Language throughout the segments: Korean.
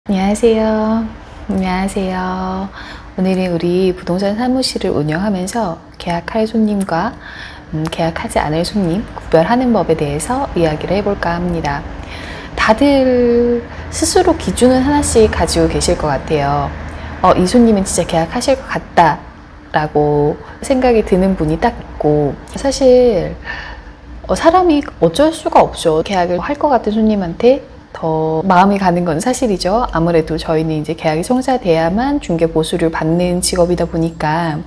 안녕하세요. 안녕하세요. 오늘은 우리 부동산 사무실을 운영하면서 계약할 손님과 계약하지 않을 손님 구별하는 법에 대해서 이야기를 해볼까 합니다. 다들 스스로 기준은 하나씩 가지고 계실 것 같아요. 이 손님은 진짜 계약하실 것 같다 라고 생각이 드는 분이 딱 있고, 사실 사람이 어쩔 수가 없죠. 계약을 할 것 같은 손님한테 더 마음이 가는 건 사실이죠. 아무래도 저희는 이제 계약이 성사돼야만 중개 보수를 받는 직업이다 보니까.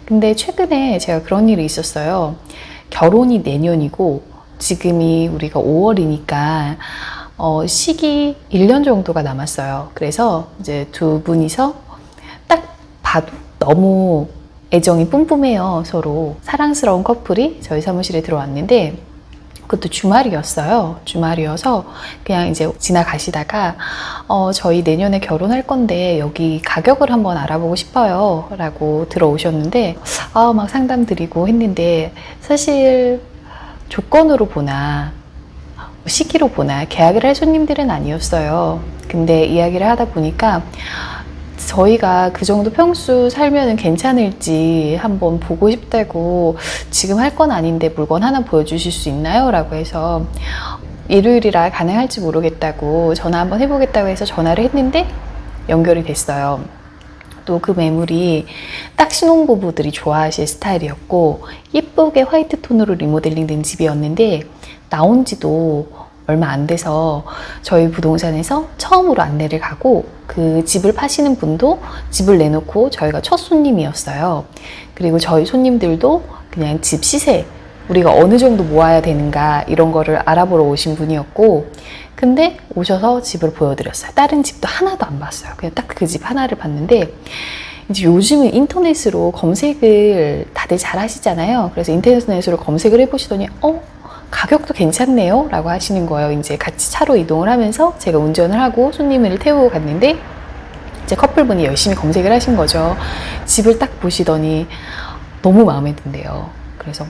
근데 최근에 제가 그런 일이 있었어요. 결혼이 내년이고 지금이 우리가 5월이니까 시기 1년 정도가 남았어요. 그래서 이제 두 분이서 딱 봐도 너무 애정이 뿜뿜해요. 서로 사랑스러운 커플이 저희 사무실에 들어왔는데, 그것도 주말이었어요. 주말이어서 그냥 이제 지나가시다가 저희 내년에 결혼할 건데 여기 가격을 한번 알아보고 싶어요 라고 들어오셨는데, 막 상담 드리고 했는데, 사실 조건으로 보나 시기로 보나 계약을 할 손님들은 아니었어요. 근데 이야기를 하다 보니까 저희가 그 정도 평수 살면은 괜찮을지 한번 보고 싶다고, 지금 할 건 아닌데 물건 하나 보여주실 수 있나요? 라고 해서 일요일이라 가능할지 모르겠다고 전화 한번 해보겠다고 해서 전화를 했는데 연결이 됐어요. 또 그 매물이 딱 신혼부부들이 좋아하실 스타일이었고 예쁘게 화이트 톤으로 리모델링 된 집이었는데, 나온 지도 얼마 안 돼서 저희 부동산에서 처음으로 안내를 가고, 그 집을 파시는 분도 집을 내놓고 저희가 첫 손님이었어요. 그리고 저희 손님들도 그냥 집 시세, 우리가 어느 정도 모아야 되는가 이런 거를 알아보러 오신 분이었고, 근데 오셔서 집을 보여드렸어요. 다른 집도 하나도 안 봤어요. 그냥 딱 그 집 하나를 봤는데, 이제 요즘은 인터넷으로 검색을 다들 잘 하시잖아요. 그래서 인터넷으로 검색을 해보시더니 가격도 괜찮네요 라고 하시는 거예요. 이제 같이 차로 이동을 하면서 제가 운전을 하고 손님을 태우고 갔는데, 이제 커플분이 열심히 검색을 하신 거죠. 집을 딱 보시더니 너무 마음에 든대요. 그래서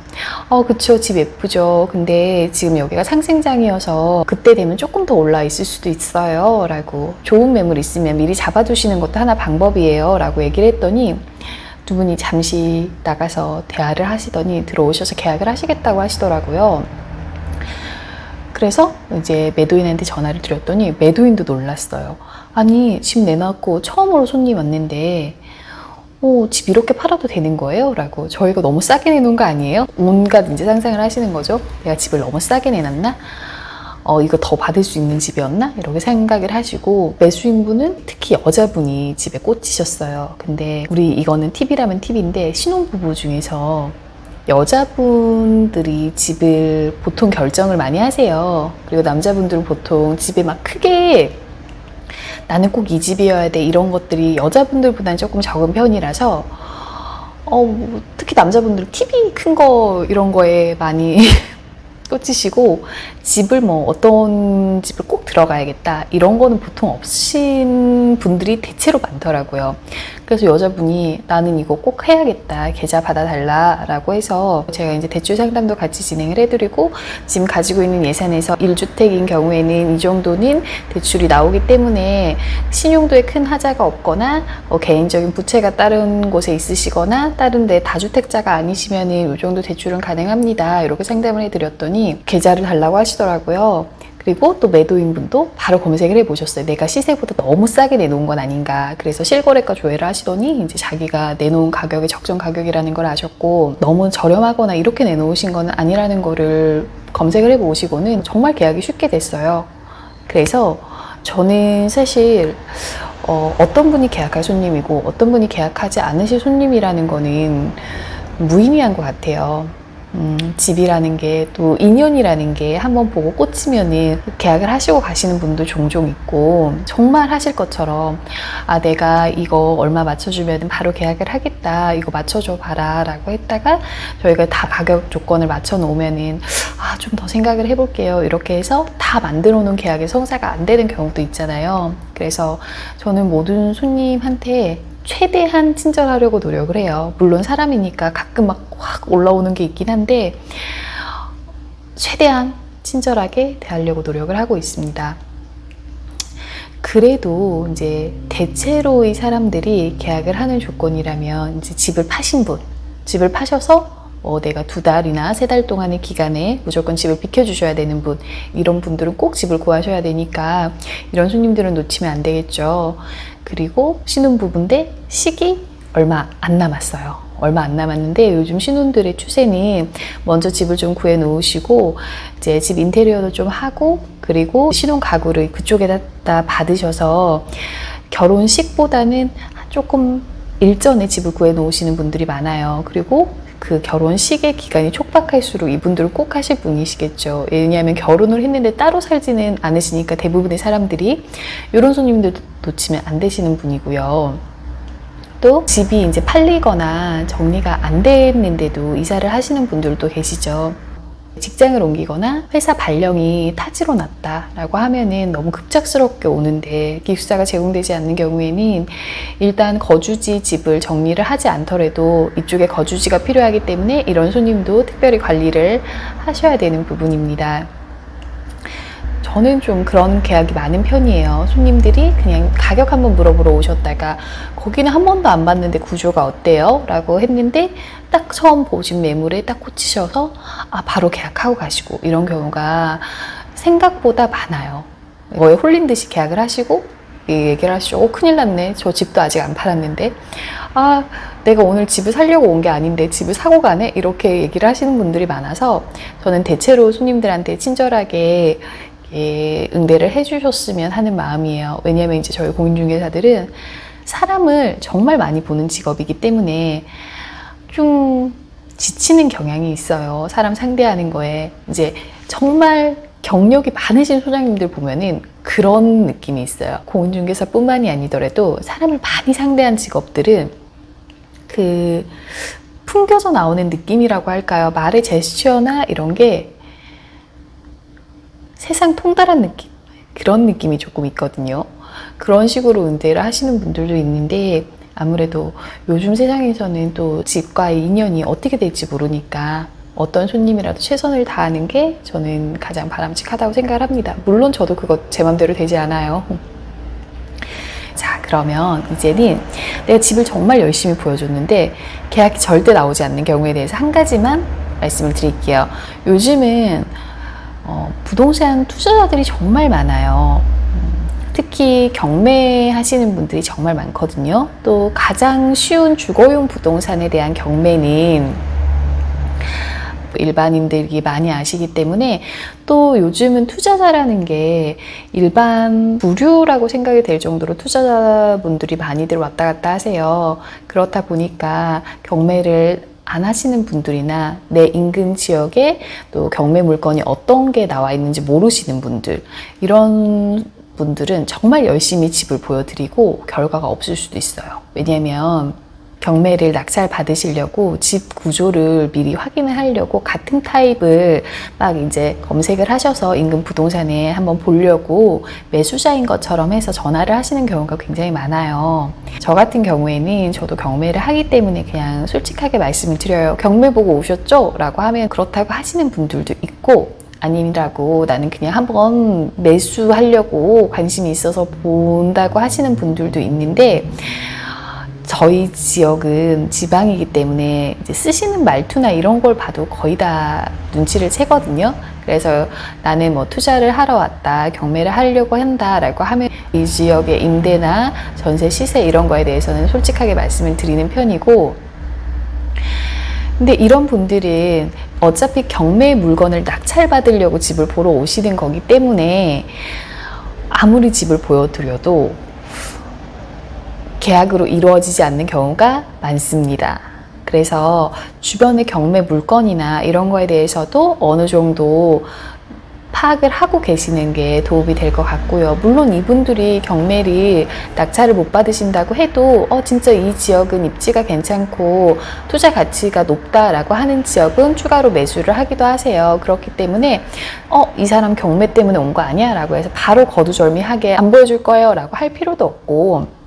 그쵸, 집 예쁘죠. 근데 지금 여기가 상생장이어서 그때 되면 조금 더 올라 있을 수도 있어요 라고, 좋은 매물 있으면 미리 잡아두시는 것도 하나 방법이에요 라고 얘기를 했더니, 두 분이 잠시 나가서 대화를 하시더니 들어오셔서 계약을 하시겠다고 하시더라고요. 그래서 이제 매도인한테 전화를 드렸더니 매도인도 놀랐어요. 아니, 집 내놨고 처음으로 손님 왔는데 집 이렇게 팔아도 되는 거예요? 라고. 저희가 너무 싸게 내놓은 거 아니에요? 온갖 이제 상상을 하시는 거죠. 내가 집을 너무 싸게 내놨나? 이거 더 받을 수 있는 집이었나? 이렇게 생각을 하시고, 매수인분은 특히 여자분이 집에 꽂히셨어요. 근데 우리 이거는 팁이라면 팁인데, 신혼부부 중에서 여자분들이 집을 보통 결정을 많이 하세요. 그리고 남자분들은 보통 집에 막 크게 나는 꼭 이 집이어야 돼 이런 것들이 여자분들보다는 조금 적은 편이라서 특히 남자분들은 TV 큰 거 이런 거에 많이 꽂히시고, 집을 어떤 집을 꼭 들어가야겠다 이런 거는 보통 없으신 분들이 대체로 많더라고요. 그래서 여자분이 나는 이거 꼭 해야겠다, 계좌 받아달라 라고 해서 제가 이제 대출 상담도 같이 진행을 해드리고, 지금 가지고 있는 예산에서 1주택인 경우에는 이 정도는 대출이 나오기 때문에 신용도에 큰 하자가 없거나 개인적인 부채가 다른 곳에 있으시거나 다른 데 다주택자가 아니시면은 이 정도 대출은 가능합니다 이렇게 상담을 해드렸더니 계좌를 달라고 하시더라고요. 그리고 또 매도인분도 바로 검색을 해보셨어요. 내가 시세보다 너무 싸게 내놓은 건 아닌가. 그래서 실거래가 조회를 하시더니 이제 자기가 내놓은 가격이 적정 가격이라는 걸 아셨고, 너무 저렴하거나 이렇게 내놓으신 건 아니라는 거를 검색을 해보시고는 정말 계약이 쉽게 됐어요. 그래서 저는 사실 어떤 분이 계약할 손님이고 어떤 분이 계약하지 않으실 손님이라는 거는 무의미한 것 같아요. 집이라는 게, 또 인연이라는 게 한번 보고 꽂히면은 계약을 하시고 가시는 분도 종종 있고, 정말 하실 것처럼 내가 이거 얼마 맞춰주면 바로 계약을 하겠다, 이거 맞춰줘 봐라 라고 했다가 저희가 다 가격 조건을 맞춰 놓으면은 좀 더 생각을 해볼게요 이렇게 해서 다 만들어 놓은 계약이 성사가 안 되는 경우도 있잖아요. 그래서 저는 모든 손님한테 최대한 친절하려고 노력을 해요. 물론 사람이니까 가끔 막 확 올라오는 게 있긴 한데, 최대한 친절하게 대하려고 노력을 하고 있습니다. 그래도 이제 대체로의 사람들이 계약을 하는 조건이라면 이제 집을 파신 분, 집을 파셔서 내가 2달이나 3달 동안의 기간에 무조건 집을 비켜주셔야 되는 분, 이런 분들은 꼭 집을 구하셔야 되니까 이런 손님들은 놓치면 안 되겠죠. 그리고 신혼부부인데 시기 얼마 안 남았어요. 얼마 안 남았는데 요즘 신혼들의 추세는 먼저 집을 좀 구해 놓으시고 이제 집 인테리어도 좀 하고 그리고 신혼 가구를 그쪽에다 받으셔서 결혼식보다는 조금 일전에 집을 구해 놓으시는 분들이 많아요. 그리고 그 결혼식의 기간이 촉박할수록 이분들은 꼭 하실 분이시겠죠. 왜냐하면 결혼을 했는데 따로 살지는 않으시니까 대부분의 사람들이 이런 손님들도 놓치면 안 되시는 분이고요. 또 집이 이제 팔리거나 정리가 안 됐는데도 이사를 하시는 분들도 계시죠. 직장을 옮기거나 회사 발령이 타지로 났다라고 하면은 너무 급작스럽게 오는데 기숙사가 제공되지 않는 경우에는 일단 거주지 집을 정리를 하지 않더라도 이쪽에 거주지가 필요하기 때문에 이런 손님도 특별히 관리를 하셔야 되는 부분입니다. 저는 좀 그런 계약이 많은 편이에요. 손님들이 그냥 가격 한번 물어보러 오셨다가 거기는 한 번도 안 봤는데 구조가 어때요? 라고 했는데 딱 처음 보신 매물에 딱 꽂히셔서 바로 계약하고 가시고 이런 경우가 생각보다 많아요. 뭐에 홀린 듯이 계약을 하시고 얘기를 하시죠. 큰일 났네. 저 집도 아직 안 팔았는데 내가 오늘 집을 사려고 온 게 아닌데 집을 사고 가네? 이렇게 얘기를 하시는 분들이 많아서 저는 대체로 손님들한테 친절하게 응대를 해주셨으면 하는 마음이에요. 왜냐하면 이제 저희 공인중개사들은 사람을 정말 많이 보는 직업이기 때문에 좀 지치는 경향이 있어요. 사람 상대하는 거에. 이제 정말 경력이 많으신 소장님들 보면은 그런 느낌이 있어요. 공인중개사뿐만이 아니더라도 사람을 많이 상대한 직업들은 그 풍겨져 나오는 느낌이라고 할까요? 말의 제스처나 이런 게 세상 통달한 느낌, 그런 느낌이 조금 있거든요. 그런 식으로 응대를 하시는 분들도 있는데 아무래도 요즘 세상에서는 또 집과의 인연이 어떻게 될지 모르니까 어떤 손님이라도 최선을 다하는 게 저는 가장 바람직하다고 생각을 합니다. 물론 저도 그거 제 맘대로 되지 않아요. 자, 그러면 이제는 내가 집을 정말 열심히 보여줬는데 계약이 절대 나오지 않는 경우에 대해서 한 가지만 말씀을 드릴게요. 요즘은 부동산 투자자들이 정말 많아요. 특히 경매 하시는 분들이 정말 많거든요. 또 가장 쉬운 주거용 부동산에 대한 경매는 일반인들이 많이 아시기 때문에 또 요즘은 투자자라는 게 일반 부류라고 생각이 될 정도로 투자자분들이 많이들 왔다 갔다 하세요. 그렇다 보니까 경매를 안 하시는 분들이나 내 인근 지역에 또 경매 물건이 어떤 게 나와 있는지 모르시는 분들, 이런 분들은 정말 열심히 집을 보여드리고 결과가 없을 수도 있어요. 왜냐하면 경매를 낙찰 받으시려고 집 구조를 미리 확인을 하려고 같은 타입을 막 이제 검색을 하셔서 인근 부동산에 한번 보려고 매수자인 것처럼 해서 전화를 하시는 경우가 굉장히 많아요. 저 같은 경우에는 저도 경매를 하기 때문에 그냥 솔직하게 말씀을 드려요. 경매 보고 오셨죠? 라고 하면 그렇다고 하시는 분들도 있고 아니라고 나는 그냥 한번 매수하려고 관심이 있어서 본다고 하시는 분들도 있는데 저희 지역은 지방이기 때문에 이제 쓰시는 말투나 이런 걸 봐도 거의 다 눈치를 채거든요. 그래서 나는 뭐 투자를 하러 왔다, 경매를 하려고 한다 라고 하면 이 지역의 임대나 전세 시세 이런 거에 대해서는 솔직하게 말씀을 드리는 편이고, 근데 이런 분들은 어차피 경매 물건을 낙찰받으려고 집을 보러 오시는 거기 때문에 아무리 집을 보여드려도 계약으로 이루어지지 않는 경우가 많습니다. 그래서 주변의 경매 물건이나 이런 거에 대해서도 어느 정도 파악을 하고 계시는 게 도움이 될 것 같고요. 물론 이분들이 경매를 낙찰을 못 받으신다고 해도 진짜 이 지역은 입지가 괜찮고 투자 가치가 높다라고 하는 지역은 추가로 매수를 하기도 하세요. 그렇기 때문에 이 사람 경매 때문에 온 거 아니야? 라고 해서 바로 거두절미하게 안 보여줄 거예요 라고 할 필요도 없고,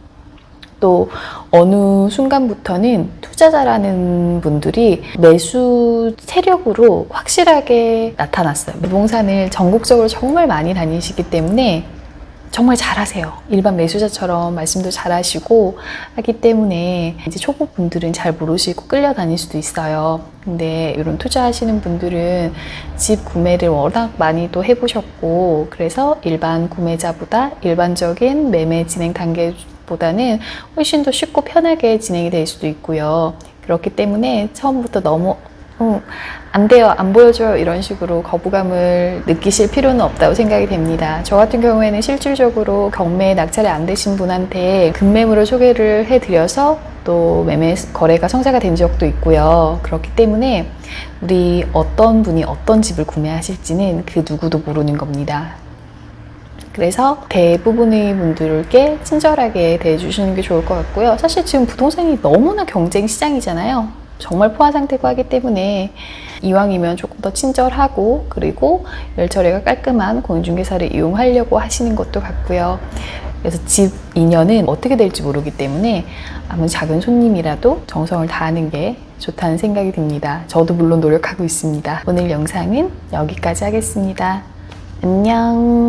또 어느 순간부터는 투자자라는 분들이 매수 세력으로 확실하게 나타났어요. 부동산을 전국적으로 정말 많이 다니시기 때문에 정말 잘하세요. 일반 매수자처럼 말씀도 잘하시고 하기 때문에 이제 초보 분들은 잘 모르시고 끌려다닐 수도 있어요. 근데 이런 투자하시는 분들은 집 구매를 워낙 많이 또 해보셨고, 그래서 일반 구매자보다 일반적인 매매 진행 단계보다는 훨씬 더 쉽고 편하게 진행이 될 수도 있고요. 그렇기 때문에 처음부터 너무 안 돼요, 안 보여줘요 이런 식으로 거부감을 느끼실 필요는 없다고 생각이 됩니다. 저 같은 경우에는 실질적으로 경매에 낙찰이 안 되신 분한테 급매물을 소개를 해드려서 또 매매 거래가 성사가 된 적도 있고요. 그렇기 때문에 우리 어떤 분이 어떤 집을 구매하실지는 그 누구도 모르는 겁니다. 그래서 대부분의 분들께 친절하게 대해주시는 게 좋을 것 같고요. 사실 지금 부동산이 너무나 경쟁 시장이잖아요. 정말 포화 상태고 하기 때문에 이왕이면 조금 더 친절하고, 그리고 열 처리가 깔끔한 공인중개사를 이용하려고 하시는 것도 같고요. 그래서 집 인연은 어떻게 될지 모르기 때문에 아무리 작은 손님이라도 정성을 다하는 게 좋다는 생각이 듭니다. 저도 물론 노력하고 있습니다. 오늘 영상은 여기까지 하겠습니다. 안녕.